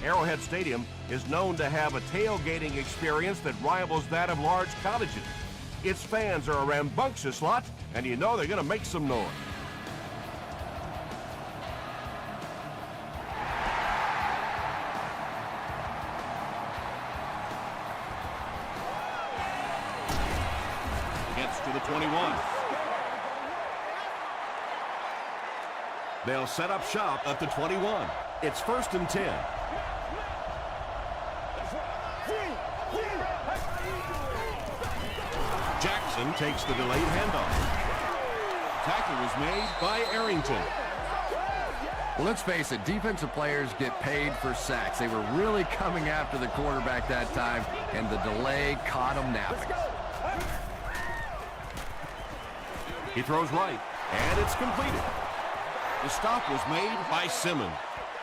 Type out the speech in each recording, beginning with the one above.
Arrowhead Stadium is known to have a tailgating experience that rivals that of large colleges. Its fans are a rambunctious lot, and you know they're going to make some noise. Gets to the 21. They'll set up shop at the 21. It's 1st and 10. Jackson takes the delayed handoff. Tackle was made by Arrington. Well, let's face it, defensive players get paid for sacks. They were really coming after the quarterback that time, and the delay caught him napping. He throws right, and it's completed. The stop was made by Simmons.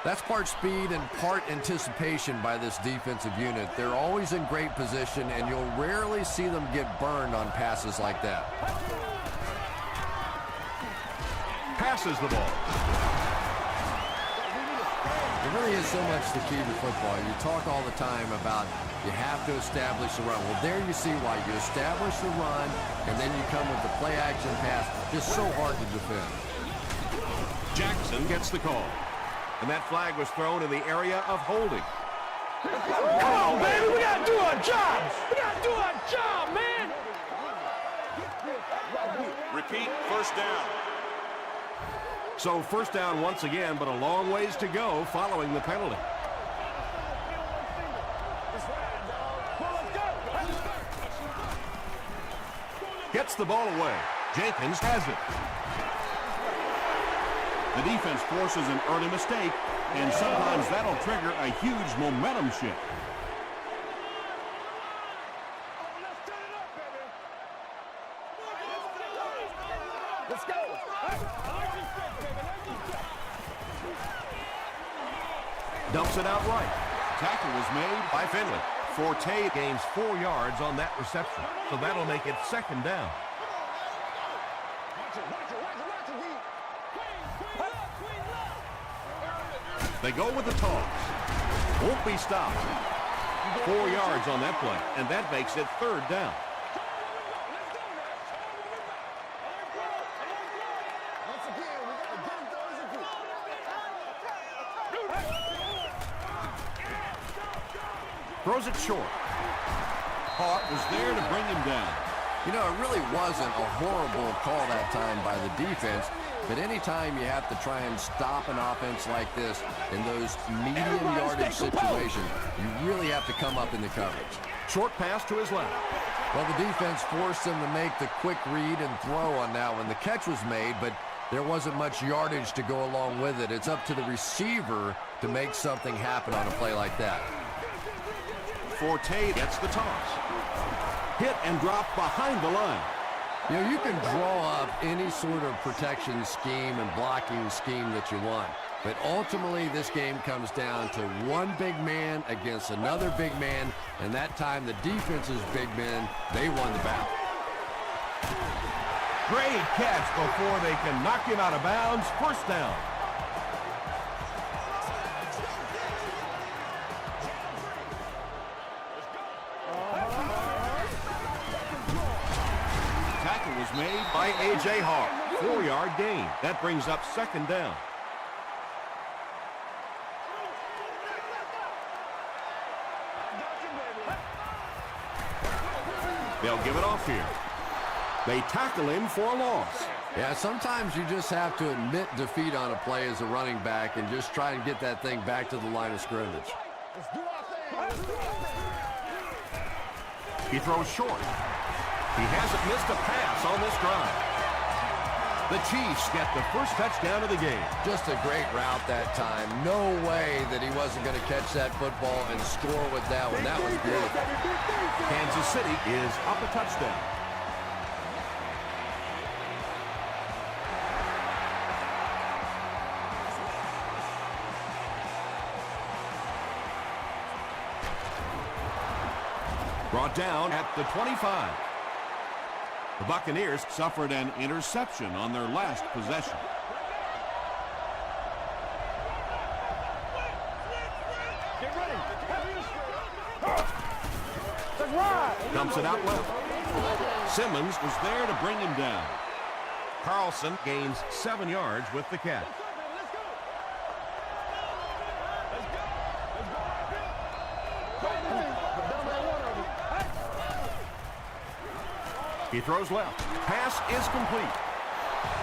That's part speed and part anticipation by this defensive unit. They're always in great position, and you'll rarely see them get burned on passes like that. Passes the ball. It really is so much the key to football. You talk all the time about you have to establish the run. Well, there you see why. You establish the run, and then you come with the play-action pass. Just so hard to defend. Jackson gets the call. And that flag was thrown in the area of holding. Come on, baby, we gotta do our jobs. We gotta do our job, man. Repeat, 1st down. So 1st down once again, but a long ways to go following the penalty. Gets the ball away. Jenkins has it. The defense forces an early mistake, and sometimes that'll trigger a huge momentum shift. Let's go. Dumps it out right. Tackle was made by Finley. Forte gains 4 yards on that reception, so that'll make it 2nd down. They go with the toss. Won't be stopped. 4 yards on that play, and that makes it 3rd down. Throws it short. Hart was there to bring him down. You know, it really wasn't a horrible call that time by the defense, but anytime you have to try and stop an offense like this in those medium yardage situations, you really have to come up in the coverage. Short pass to his left. Well, the defense forced him to make the quick read and throw on that one. The catch was made, but there wasn't much yardage to go along with it. It's up to the receiver to make something happen on a play like that. Forte gets the toss. Hit and drop behind the line. You know, you can draw up any sort of protection scheme and blocking scheme that you want, but ultimately this game comes down to one big man against another big man, and that time the defense's big men, they won the battle. Great catch before they can knock him out of bounds. 1st down. Tackle was made by A.J. Hart. 4-yard gain. That brings up 2nd down. They'll give it off here. They tackle him for a loss. Yeah, sometimes you just have to admit defeat on a play as a running back and just try and get that thing back to the line of scrimmage. He throws short. He hasn't missed a pass on this drive. The Chiefs get the first touchdown of the game. Just a great route that time. No way that he wasn't going to catch that football and score with that one. That was beautiful. Kansas City is up a touchdown. Brought down at the 25. The Buccaneers suffered an interception on their last possession. Get Dumps it out left. Simmons was there to bring him down. Carlson gains 7 yards with the catch. He throws left. Pass is complete.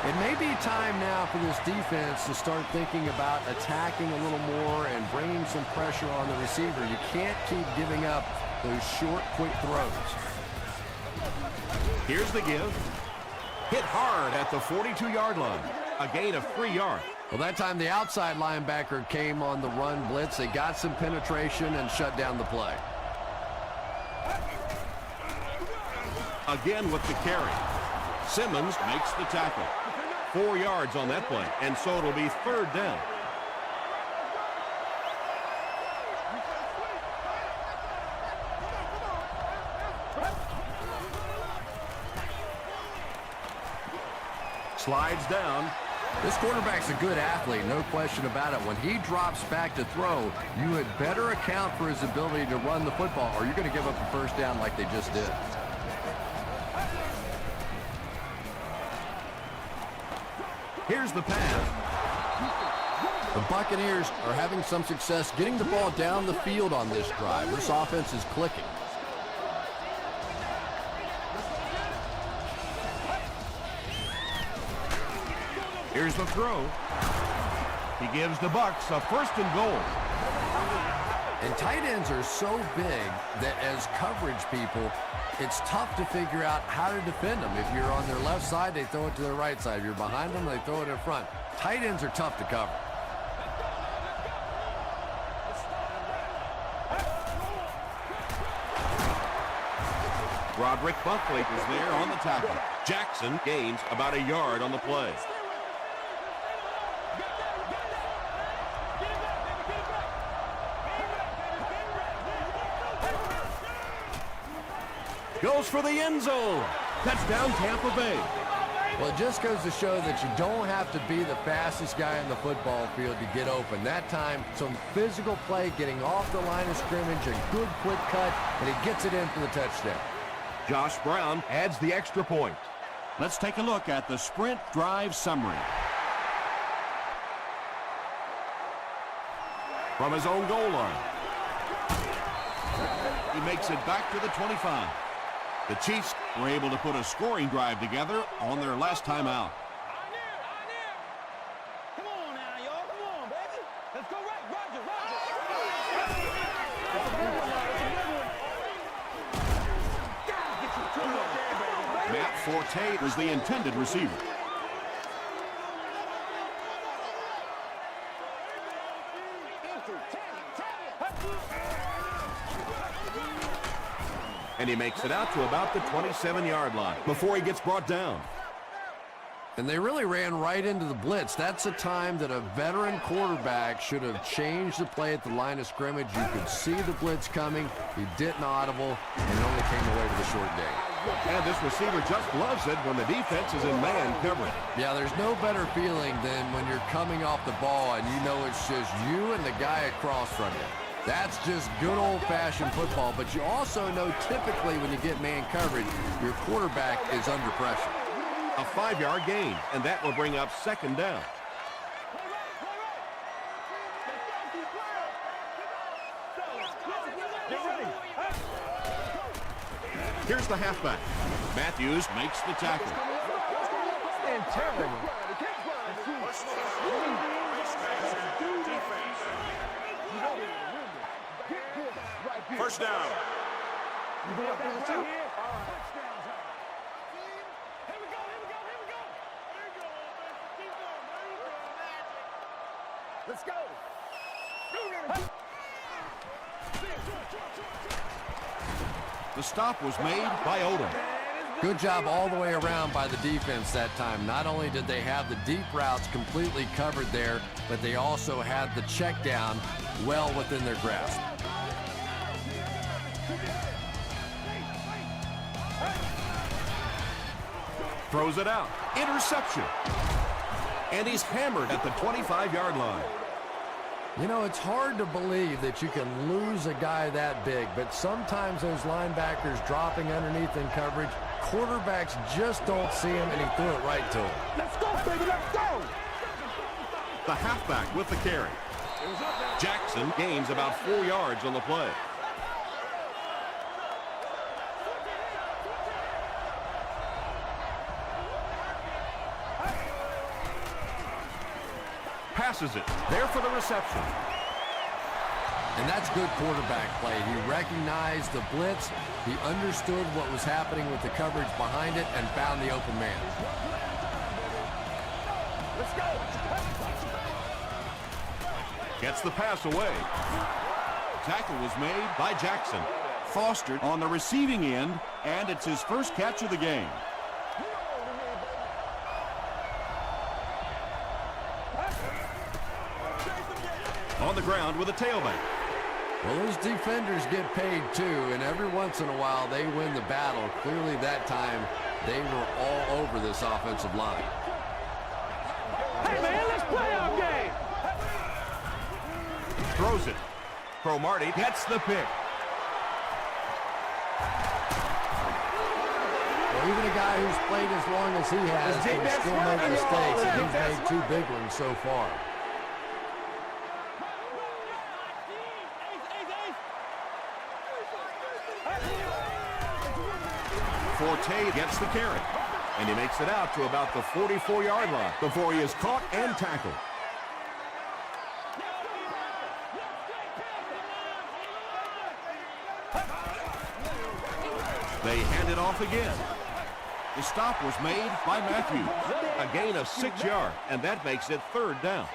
It may be time now for this defense to start thinking about attacking a little more and bringing some pressure on the receiver. You can't keep giving up those short, quick throws. Here's the give. Hit hard at the 42-yard line. A gain of 3 yards. Well, that time the outside linebacker came on the run blitz. They got some penetration and shut down the play. Again with the carry. Simmons makes the tackle. 4 yards on that play, and so it'll be 3rd down. Slides down. This quarterback's a good athlete, no question about it. When he drops back to throw, you had better account for his ability to run the football, or you're going to give up a 1st down like they just did. Here's the pass. The Buccaneers are having some success getting the ball down the field on this drive. This offense is clicking. Here's the throw. He gives the Bucs a 1st and goal. And tight ends are so big that as coverage people, it's tough to figure out how to defend them. If you're on their left side, they throw it to their right side. If you're behind them, they throw it in front. Tight ends are tough to cover. Roderick Buckley is there on the tackle. Jackson gains about a yard on the play. Goes for the end zone. Touchdown, Tampa Bay. Well, it just goes to show that you don't have to be the fastest guy on the football field to get open. That time, some physical play, getting off the line of scrimmage, a good quick cut, and he gets it in for the touchdown. Josh Brown adds the extra point. Let's take a look at the sprint drive summary. From his own goal line. He makes it back to the 25. The Chiefs were able to put a scoring drive together on their last time out. Come on now, y'all. Come on, baby. Let's go right. Roger. Matt Forte was the intended receiver. And he makes it out to about the 27-yard line before he gets brought down. And they really ran right into the blitz. That's a time that a veteran quarterback should have changed the play at the line of scrimmage. You could see the blitz coming. He didn't audible, and it only came away with a short gain. And this receiver just loves it when the defense is in man coverage. Yeah, there's no better feeling than when you're coming off the ball and you know it's just you and the guy across from you. That's just good old-fashioned football, but you also know typically when you get man coverage, your quarterback is under pressure. A 5-yard gain, and that will bring up 2nd down. Here's the halfback. Matthews makes the tackle. First down. Let's go. The stop was made by Odom. Good job all the way around by the defense that time. Not only did they have the deep routes completely covered there, but they also had the check down well within their grasp. Throws it out. Interception. And he's hammered at the 25-yard line. You know, it's hard to believe that you can lose a guy that big, but sometimes those linebackers dropping underneath in coverage, quarterbacks just don't see him, and he threw it right to him. Let's go, baby, let's go! The halfback with the carry. Jackson gains about 4 yards on the play. Passes it. There for the reception. And that's good quarterback play. He recognized the blitz. He understood what was happening with the coverage behind it and found the open man. Let's go! Gets the pass away. Tackle was made by Jackson. Foster on the receiving end, and it's his first catch of the game. On the ground with a tailback. Well, those defenders get paid too, and every once in a while they win the battle. Clearly that time they were all over this offensive line. Hey, man, let's play our game! Throws it. Cromartie gets the pick. Well, even a guy who's played as long as he has can still make mistakes, and he's made 2 big ones so far. Forte gets the carry, and he makes it out to about the 44-yard line before he is caught and tackled. They hand it off again. The stop was made by Matthews. A gain of 6 yards, and that makes it 3rd down.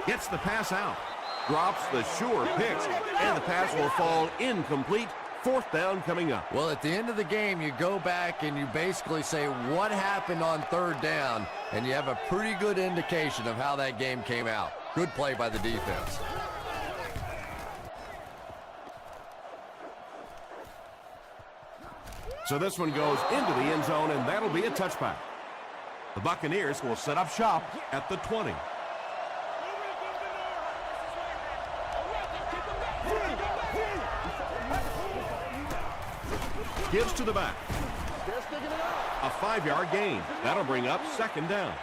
Gets the pass out. Drops the sure pick, and the pass will fall incomplete. 4th down coming up. Well, at the end of the game, you go back and you basically say what happened on 3rd down, and you have a pretty good indication of how that game came out. Good play by the defense. So this one goes into the end zone, and that'll be a touchback. The Buccaneers will set up shop at the 20. Gives to the back. A 5-yard gain. That'll bring up 2nd down.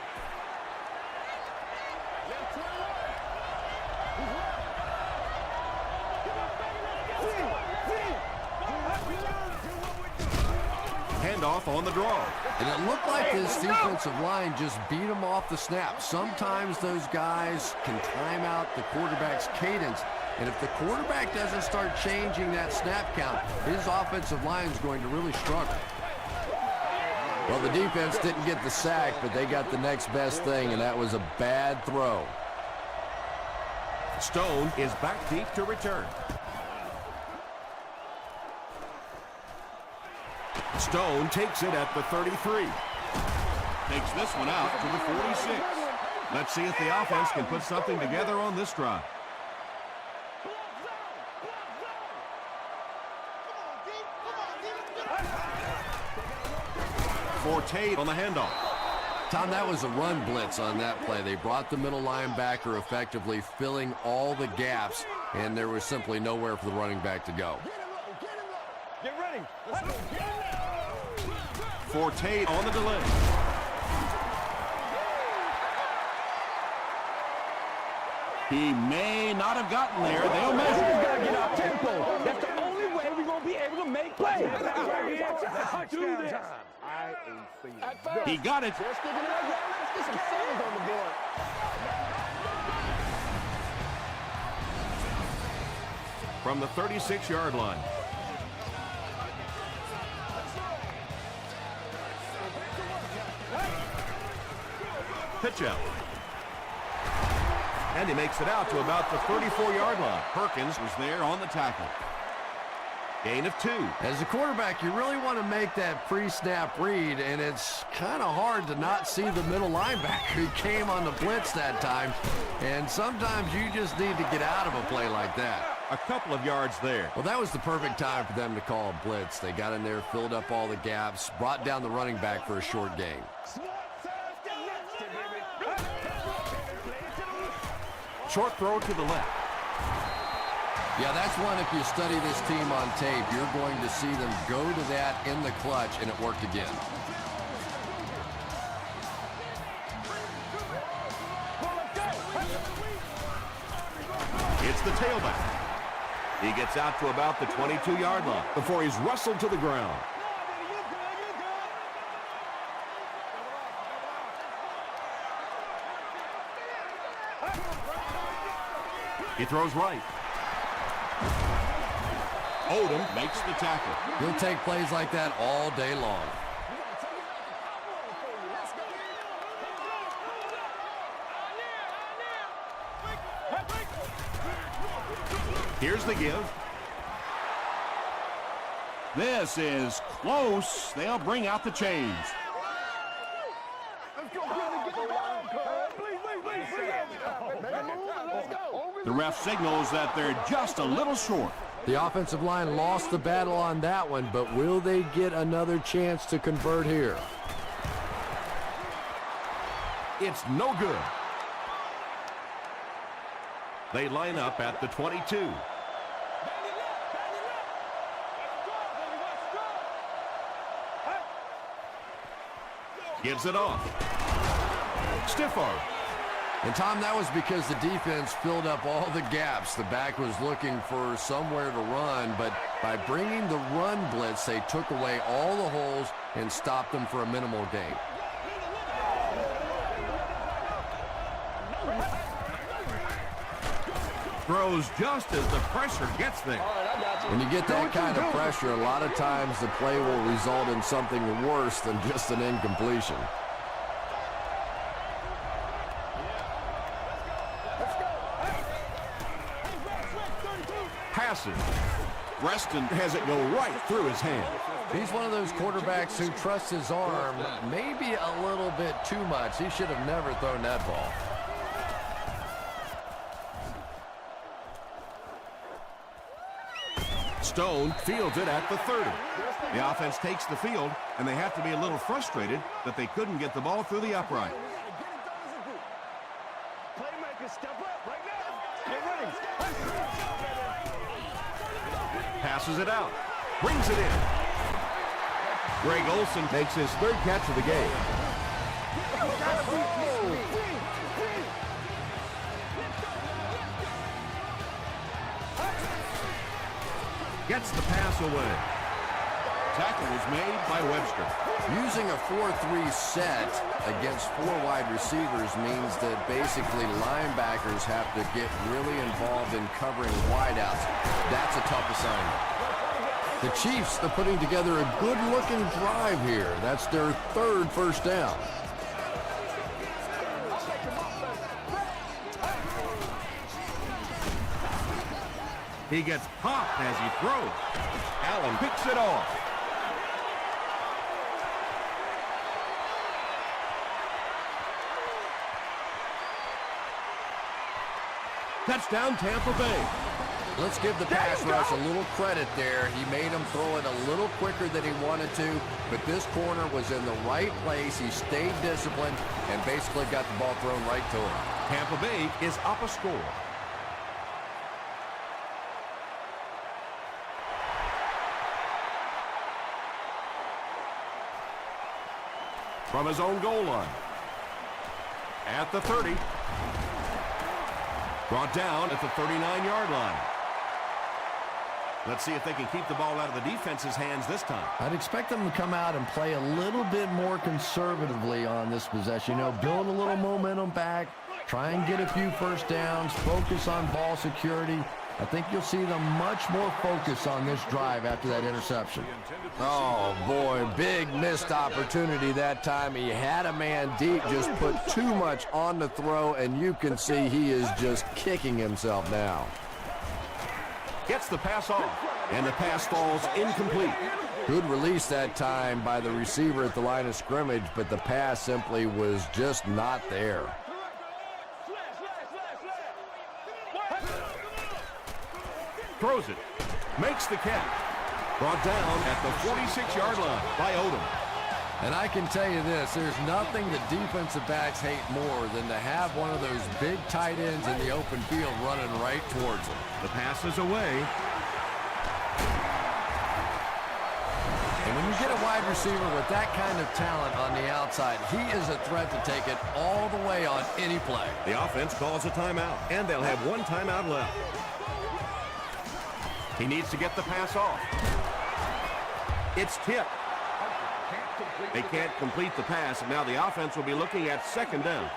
Handoff on the draw. And it looked like this defensive line just beat them off the snap. Sometimes those guys can time out the quarterback's cadence. And if the quarterback doesn't start changing that snap count, his offensive line is going to really struggle. Well, the defense didn't get the sack, but they got the next best thing, and that was a bad throw. Stone is back deep to return. Stone takes it at the 33. Takes this one out to the 46. Let's see if the offense can put something together on this drive. Forte on the handoff. Tom, that was a run blitz on that play. They brought the middle linebacker effectively, filling all the gaps, and there was simply nowhere for the running back to go. Get ready. Forte on the delay. He may not have gotten there. They'll measure. We've got to get our tempo. That's the only way we're going to be able to make plays. Do this. He got it. Let's get some sevens on the board. From the 36-yard line. Pitch out. And he makes it out to about the 34-yard line. Perkins was there on the tackle. Gain of 2. As a quarterback, you really want to make that pre-snap read, and it's kind of hard to not see the middle linebacker. He came on the blitz that time, and sometimes you just need to get out of a play like that. a couple of yards there. Well, that was the perfect time for them to call a blitz. They got in there, filled up all the gaps, brought down the running back for a short gain. Short throw to the left. Yeah, that's one, if you study this team on tape, you're going to see them go to that in the clutch, and it worked again. It's the tailback. He gets out to about the 22-yard line before he's wrestled to the ground. He throws right. Odom makes the tackle. He'll take plays like that all day long. Here's the give. This is close. They'll bring out the chains. The ref signals that they're just a little short. The offensive line lost the battle on that one, but will they get another chance to convert here? It's no good. They line up at the 22. Gives it off. Stiff arm. And, Tom, that was because the defense filled up all the gaps. The back was looking for somewhere to run, but by bringing the run blitz, they took away all the holes and stopped them for a minimal gain. Throws just as the pressure gets there. When you get that kind of pressure, a lot of times the play will result in something worse than just an incompletion. Passes. Reston has it go right through his hand. He's one of those quarterbacks who trusts his arm maybe a little bit too much. He should have never thrown that ball. Stone fields it at the 30. The offense takes the field, and they have to be a little frustrated that they couldn't get the ball through the upright. Passes it out. Brings it in. Greg Olsen makes his third catch of the game. Gets the pass away. Tackle was made by Webster. Using a 4-3 set against 4 wide receivers means that basically linebackers have to get really involved in covering wideouts. That's a tough assignment. The Chiefs are putting together a good-looking drive here. That's their 3rd first down. He gets popped as he throws. Allen picks it off. Touchdown, Tampa Bay. Let's give the pass rush a little credit there. He made him throw it a little quicker than he wanted to, but this corner was in the right place. He stayed disciplined and basically got the ball thrown right to him. Tampa Bay is up a score. From his own goal line. At the 30. Brought down at the 39-yard line. Let's see if they can keep the ball out of the defense's hands this time. I'd expect them to come out and play a little bit more conservatively on this possession. You know, build a little momentum back, try and get a few first downs, focus on ball security. I think you'll see them much more focused on this drive after that interception. Oh, boy, big missed opportunity that time. He had a man deep, just put too much on the throw, and you can see he is just kicking himself now. Gets the pass off, and the pass falls incomplete. Good release that time by the receiver at the line of scrimmage, but the pass simply was just not there. Throws it. Makes the catch. Brought down at the 46-yard line by Odom. And I can tell you this, there's nothing the defensive backs hate more than to have one of those big tight ends in the open field running right towards them. The pass is away. And when you get a wide receiver with that kind of talent on the outside, he is a threat to take it all the way on any play. The offense calls a timeout, and they'll have one timeout left. He needs to get the pass off. It's tipped. They can't complete the pass, and now the offense will be looking at second down.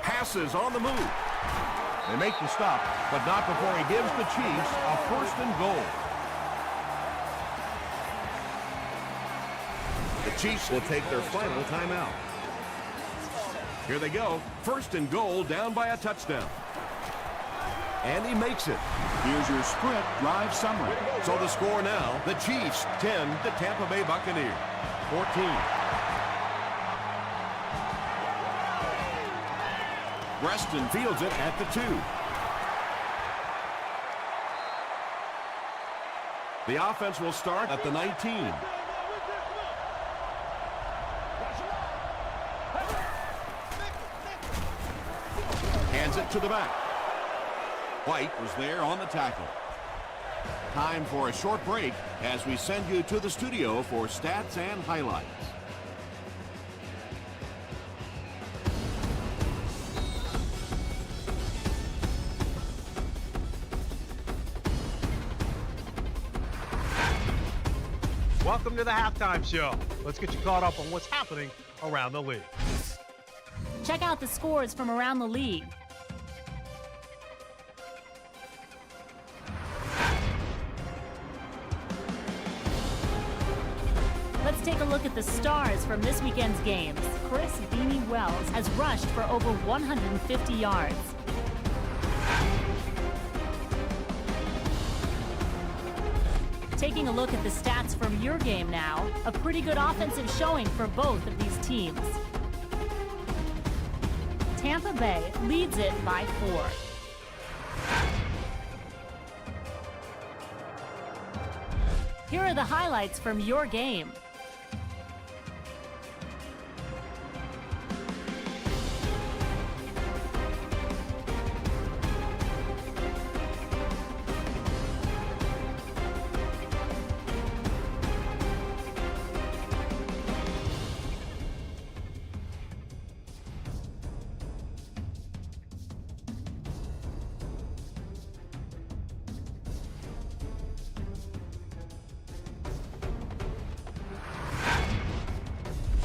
Passes on the move. They make the stop, but not before he gives the Chiefs a first and goal. The Chiefs will take their final timeout. Here they go. First and goal, down by a touchdown. And he makes it. Here's your sprint drive summary. So the score now, the Chiefs 10, the Tampa Bay Buccaneers 14. Preston fields it at the 2. The offense will start at the 19. Hands it to the back. White was there on the tackle. Time for a short break as we send you to the studio for stats and highlights. Welcome to the halftime show. Let's get you caught up on what's happening around the league. Check out the scores from around the league. Let's take a look at the stars from this weekend's games. Chris Beanie Wells has rushed for over 150 yards. Taking a look at the stats from your game now, a pretty good offensive showing for both of these teams. Tampa Bay leads it by 4. Here are the highlights from your game.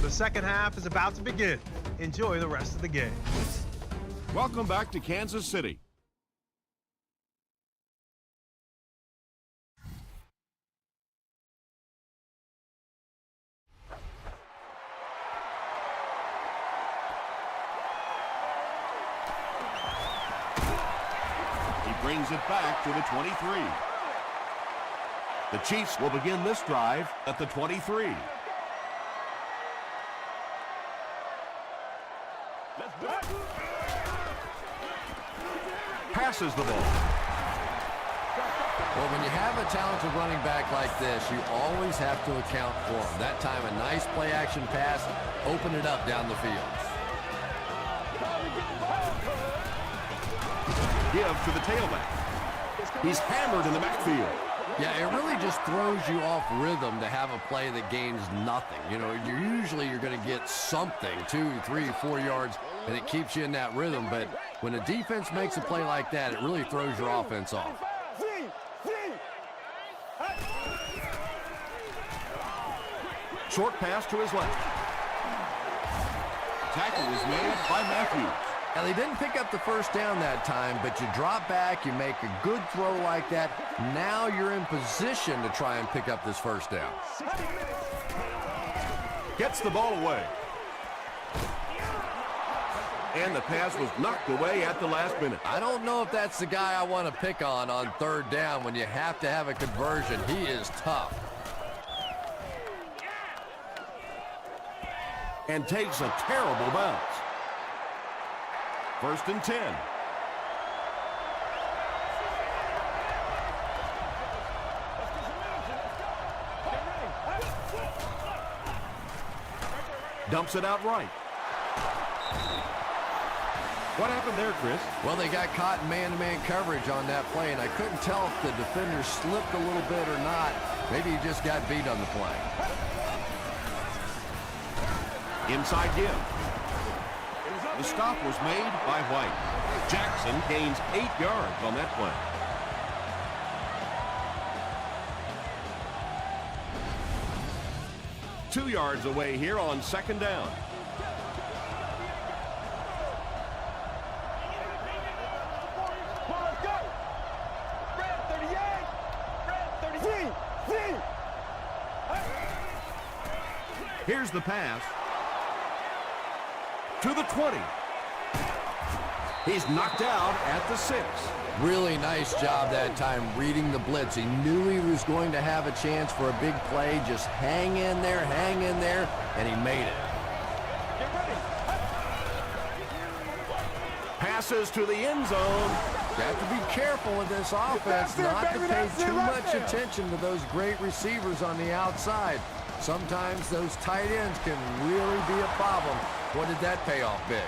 The second half is about to begin. Enjoy the rest of the game. Welcome back to Kansas City. He brings it back to the 23. The Chiefs will begin this drive at the 23. Passes the ball. Well, when you have a talented running back like this, you always have to account for him. That time, a nice play-action pass, open it up down the field. Give to the tailback. He's hammered in the backfield. Yeah, it really just throws you off rhythm to have a play that gains nothing. You know, you're going to get something, 2, 3, 4 yards, and it keeps you in that rhythm. But when a defense makes a play like that, it really throws your offense off. Short pass to his left. Tackle is made by Matthews. Now, they didn't pick up the first down that time, but you drop back, you make a good throw like that. Now you're in position to try and pick up this first down. Gets the ball away. And the pass was knocked away at the last minute. I don't know if that's the guy I want to pick on third down when you have to have a conversion. He is tough. and takes a terrible bounce. 1st and 10. Dumps it out right. What happened there, Chris? Well, they got caught in man-to-man coverage on that play, and I couldn't tell if the defender slipped a little bit or not. Maybe he just got beat on the play. Inside give. The stop was made by White. Jackson gains 8 yards on that play. Two yards away here on 2nd down. Here's the pass. To the 20. He's knocked out at the 6. Really nice job that time reading the blitz. He knew he was going to have a chance for a big play. Just hang in there, and he made it. Passes to the end zone. Got to be careful with this offense not to pay too much attention to those great receivers on the outside. Sometimes those tight ends can really be a problem. What did that pay off big?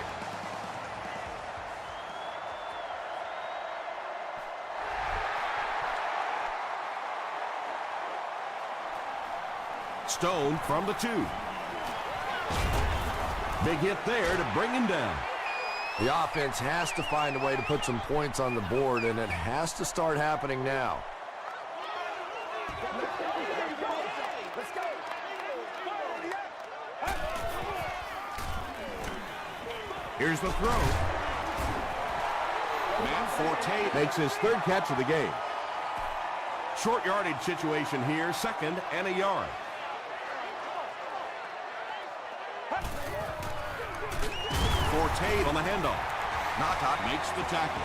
Stone from the 2. Big hit there to bring him down. The offense has to find a way to put some points on the board, and it has to start happening now. Here's the throw. Matt Forte makes his 3rd catch of the game. Short yardage situation here, 2nd and a yard. Forte on the handoff. Knockout makes the tackle.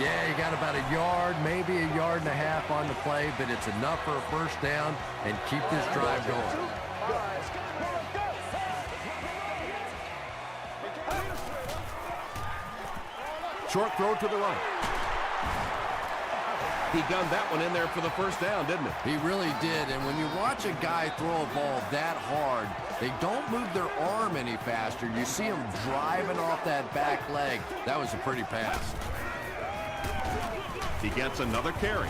Yeah, he got about a yard, maybe a yard and a half on the play, but it's enough for a 1st down and keep this drive going. Short throw to the right. He gunned that one in there for the 1st down, didn't he? He really did, and when you watch a guy throw a ball that hard, they don't move their arm any faster. You see him driving off that back leg. That was a pretty pass. He gets another carry.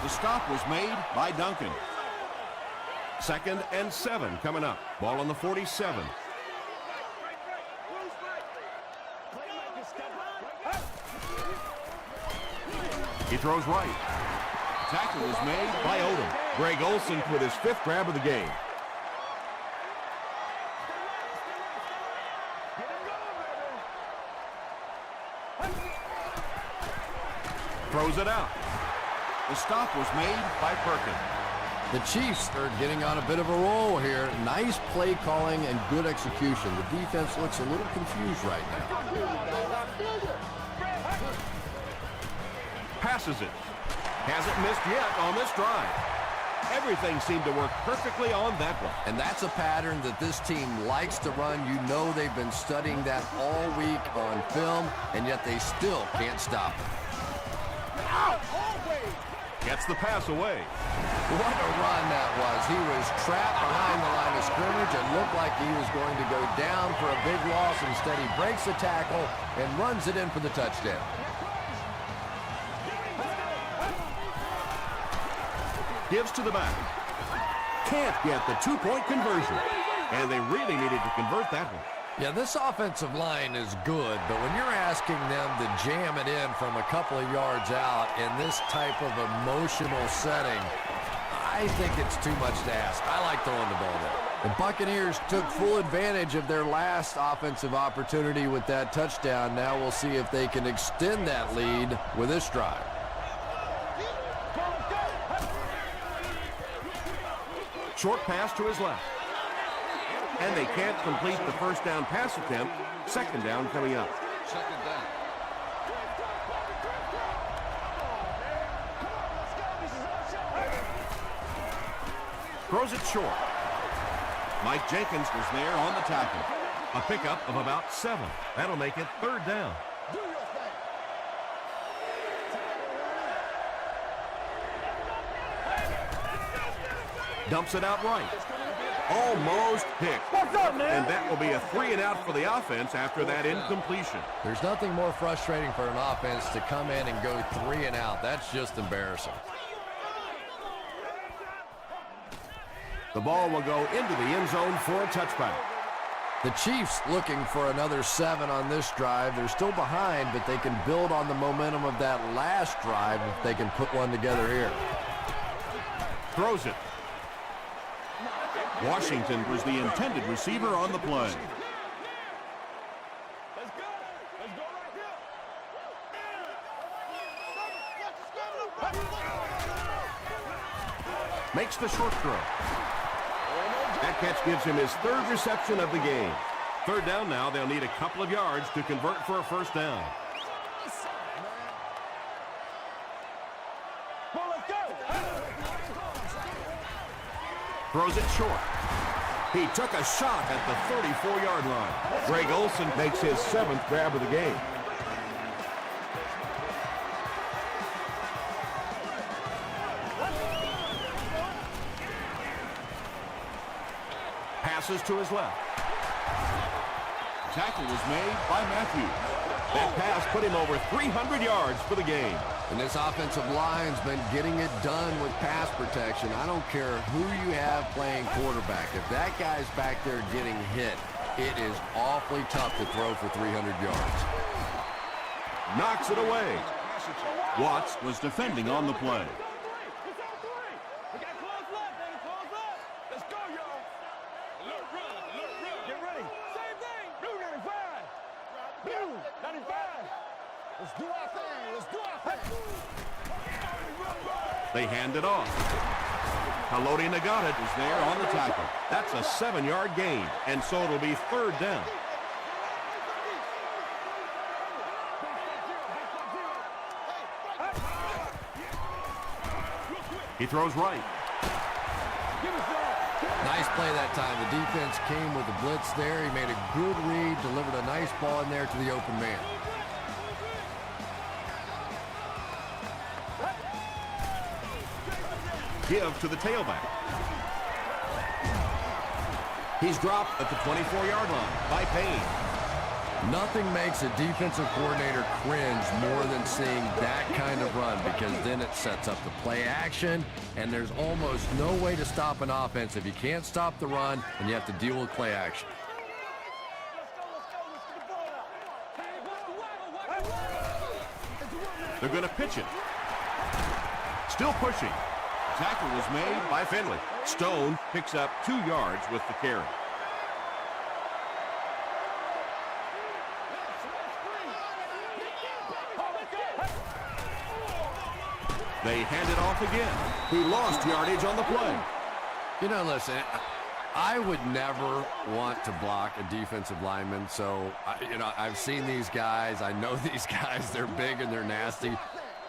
The stop was made by Duncan. 2nd and 7 coming up. Ball on the 47. He throws right. Tackle was made by Odom. Greg Olson with his 5th grab of the game. Throws it out. The stop was made by Perkins. The Chiefs are getting on a bit of a roll here. Nice play calling and good execution. The defense looks a little confused right now. Passes it. Hasn't missed yet on this drive. Everything seemed to work perfectly on that one. And that's a pattern that this team likes to run. You know they've been studying that all week on film, and yet they still can't stop it. Gets the pass away. What a run that was. He was trapped behind the line of scrimmage. It looked like he was going to go down for a big loss. Instead, he breaks the tackle and runs it in for the touchdown. Gives to the back. Can't get the 2-point conversion. And they really needed to convert that one. Yeah, this offensive line is good, but when you're asking them to jam it in from a couple of yards out in this type of emotional setting, I think it's too much to ask. I like throwing the ball there. The Buccaneers took full advantage of their last offensive opportunity with that touchdown. Now we'll see if they can extend that lead with this drive. Short pass to his left. And they can't complete the 1st down pass attempt. 2nd down coming up. 2nd down. Throws it short. Mike Jenkins was there on the tackle. A pickup of about 7. That'll make it 3rd down. Dumps it out right. Almost picked. What's up, man? And that will be a 3 and out for the offense after that incompletion. There's nothing more frustrating for an offense to come in and go 3 and out. That's just embarrassing. The ball will go into the end zone for a touchback. The Chiefs looking for another 7 on this drive. They're still behind, but they can build on the momentum of that last drive if they can put one together here. Throws it. Washington was the intended receiver on the play. Makes the short throw. That catch gives him his 3rd reception of the game. 3rd down now. They'll need a couple of yards to convert for a 1st down. Throws it short. He took a shot at the 34-yard line. Greg Olsen makes his 7th grab of the game. Passes to his left. Tackle was made by Matthews. That pass put him over 300 yards for the game. And this offensive line's been getting it done with pass protection. I don't care who you have playing quarterback. If that guy's back there getting hit, it is awfully tough to throw for 300 yards. Knocks it away. Watts was defending on the play. They hand it off. Haloti Nagata is there on the tackle. That's a 7-yard gain, and so it'll be 3rd down. He throws right. Nice play that time. The defense came with a blitz there. He made a good read, delivered a nice ball in there to the open man. Give to the tailback. He's dropped at the 24-yard line by Payne. Nothing makes a defensive coordinator cringe more than seeing that kind of run, because then it sets up the play action, and there's almost no way to stop an offense if you can't stop the run and you have to deal with play action. They're going to pitch it. Still pushing. Tackle was made by Finley. Stone picks up 2 yards with the carry. They hand it off again. He lost yardage on the play. You know, listen, I would never want to block a defensive lineman, so, I've seen these guys. I know these guys. They're big and they're nasty.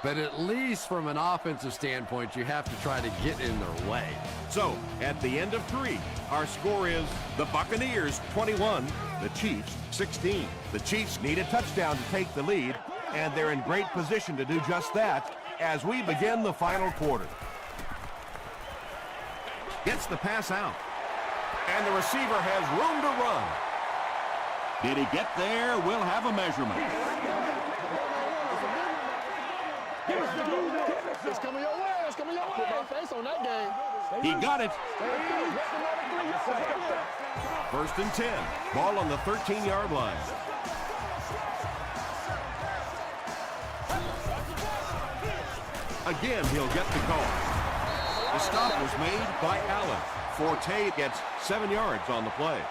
But at least from an offensive standpoint, you have to try to get in their way. So, at the end of 3, our score is the Buccaneers 21, the Chiefs 16. The Chiefs need a touchdown to take the lead, and they're in great position to do just that as we begin the final quarter. Gets the pass out, and the receiver has room to run. Did he get there? We'll have a measurement. It's coming your way. It's coming your way. Put my face on that game. He got it. 1st and 10. Ball on the 13-yard line. Again, he'll get the call. The stop was made by Allen. Forte gets 7 yards on the play.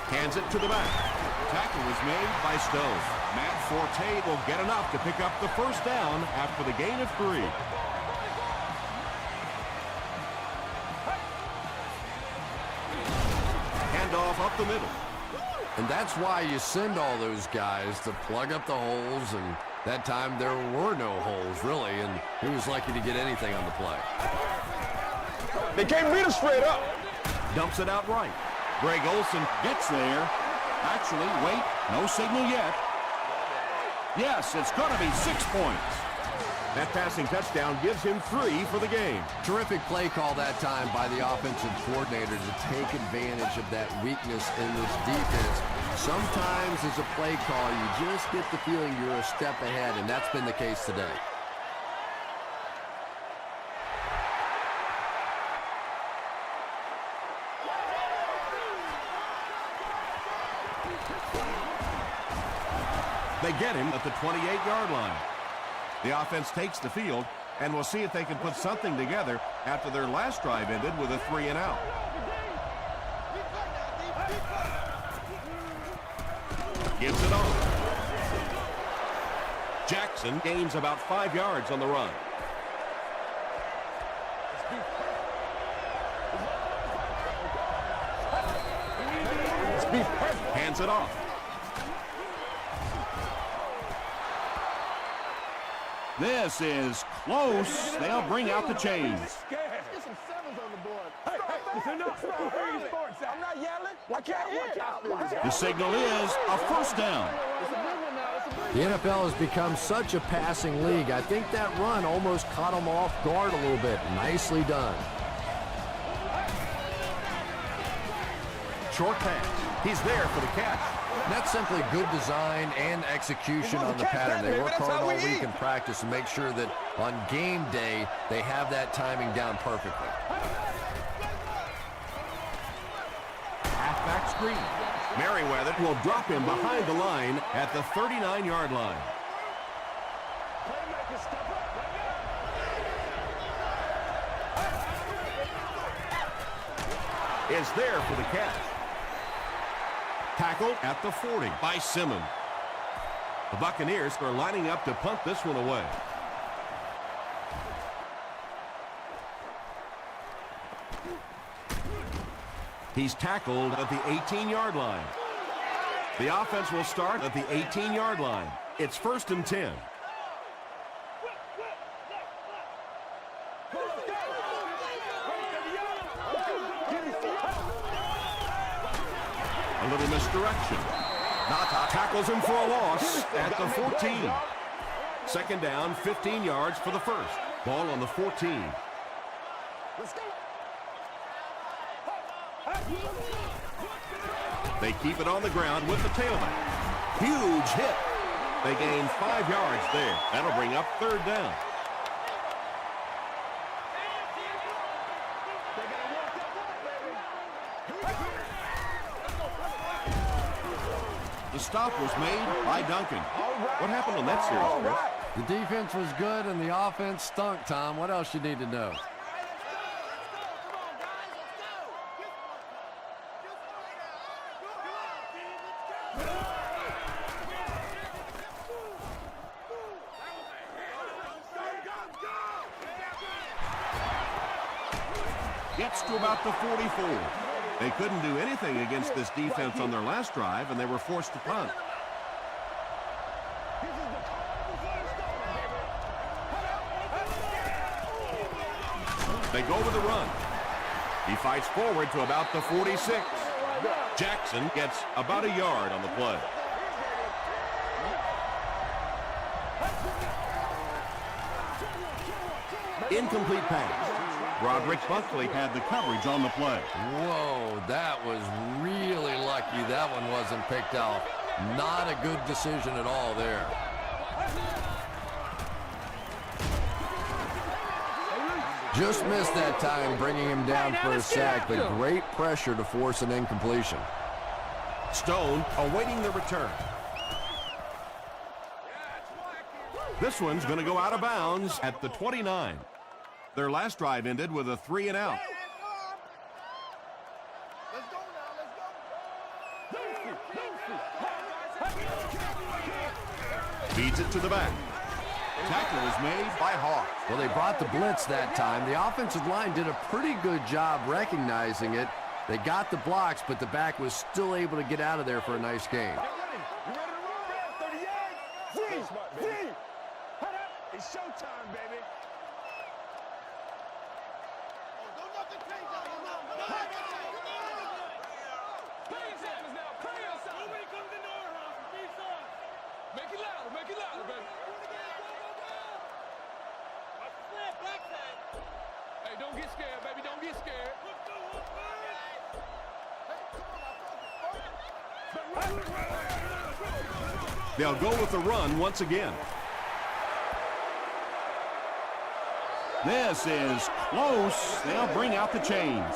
Hands it to the back. Tackle was made by Stone. Matt Forte will get enough to pick up the 1st down after the gain of 3. Handoff up the middle. And that's why you send all those guys to plug up the holes and That time there were no holes, really, and he was lucky to get anything on the play. They can't beat us straight up. Dumps it out right. Greg Olson Gets there. Actually, wait, no signal yet. Yes, it's going to be 6 points. That passing touchdown gives him 3 for the game. Terrific play call that time by the offensive coordinator to take advantage of that weakness in this defense. Sometimes as a play call, you just get the feeling you're a step ahead, and that's been the case today. They get him at the 28-yard line. The offense takes the field, and we'll see if they can put something together after their last drive ended with a 3-and-out. Gives it on. Jackson gains about 5 yards on the run. Hands it off. This is close. They'll bring out the chains. Get some sevens on the board. I'm not yelling. Watch out. The signal is a first down. The NFL has become such a passing league. I think that run almost caught them off guard a little bit. Nicely done. Short pass. He's there for the catch. That's simply good design and execution on the pattern. They work hard all week in practice to make sure that on game day they have that timing down perfectly. Halfback screen. Merriweather will drop him behind the line at the 39-yard line. Is there for the catch. Tackled at the 40 by Simmons. The Buccaneers are lining up to punt this one away. He's tackled at the 18-yard line. The offense will start at the 18-yard line. It's 1st and 10. A little misdirection. Nata tackles him for a loss at the 14. 2nd down, 15 yards for the first. Ball on the 14. They keep it on the ground with the tailback. Huge hit. They gain 5 yards there. That'll bring up 3rd down. The stop was made by Duncan. What happened on that series, Chris? The defense was good and the offense stunk, Tom. What else you need to know? Gets to about the 44. They couldn't do anything against this defense on their last drive, and they were forced to punt. They go with the run. He fights forward to about the 46. Jackson gets about a yard on the play. Incomplete pass. Roderick Buckley Had the coverage on the play. Whoa, that was really lucky. That one wasn't picked off. Not a good decision at all there. Just missed that time, bringing him down for a sack, but great pressure to force an incompletion. Stone awaiting the return. This one's going to go out of bounds at the 29. Their last drive ended with a 3-and-out. Feeds it to the back. Tackle was made by Hawk. Well, they brought the blitz that time. The offensive line did a pretty good job recognizing it. They got the blocks, but the back was still able to get out of there for a nice gain. You ready to run, 38? They'll go with the run once again. This is close. They'll bring out the chains.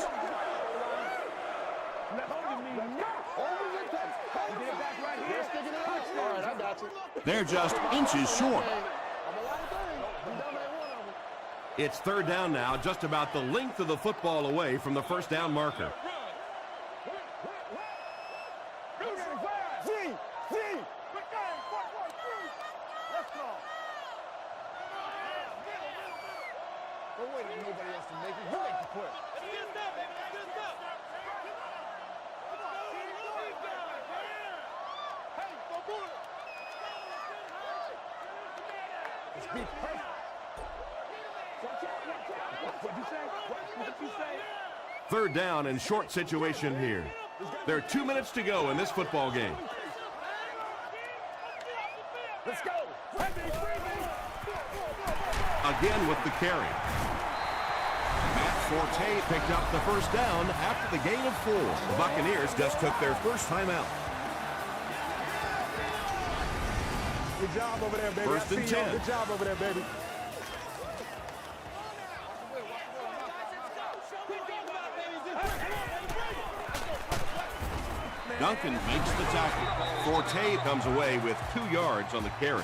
They're just inches short. It's third down now, just about the length of the football away from the first down marker. Third down and short situation here. There are 2 minutes to go in this football game. Let's go. Again with the carry. Matt Forte picked up the first down after the gain of 4. The Buccaneers just took their first time out. Good job over there, baby. First and 10. Good job over there, baby. Duncan makes the tackle. Forte comes away with 2 yards on the carry.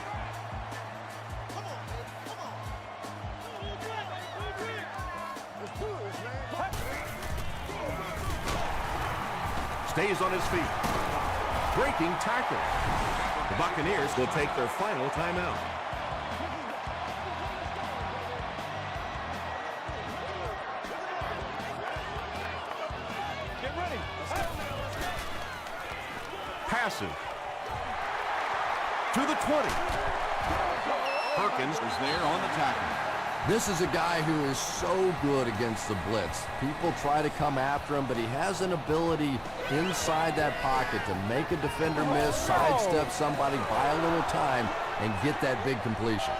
Stays on his feet. Breaking tackle. The Buccaneers will take their final timeout. Get ready. Passive. To the 20. Perkins is there on the tackle. This is a guy who is so good against the blitz. People try to come after him, but he has an ability inside that pocket to make a defender miss, sidestep somebody, buy a little time, and get that big completion.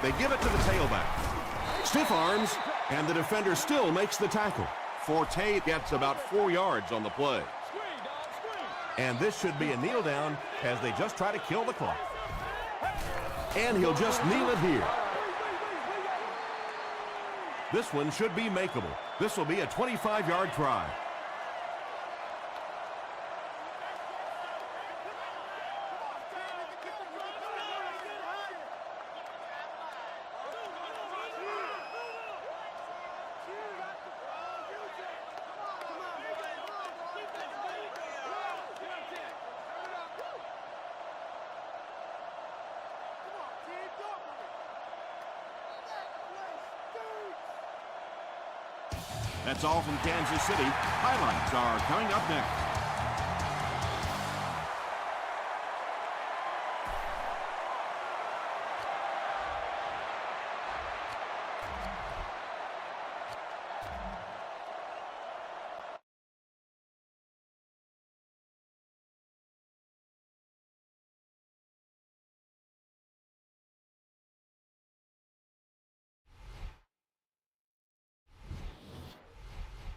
They give it to the tailback. Stiff arms, and the defender still makes the tackle. Forte gets about 4 yards on the play. And this should be a kneel down as they just try to kill the clock. And he'll just kneel it here. This one should be makeable. This will be a 25-yard try. That's all from Kansas City. Highlights are coming up next.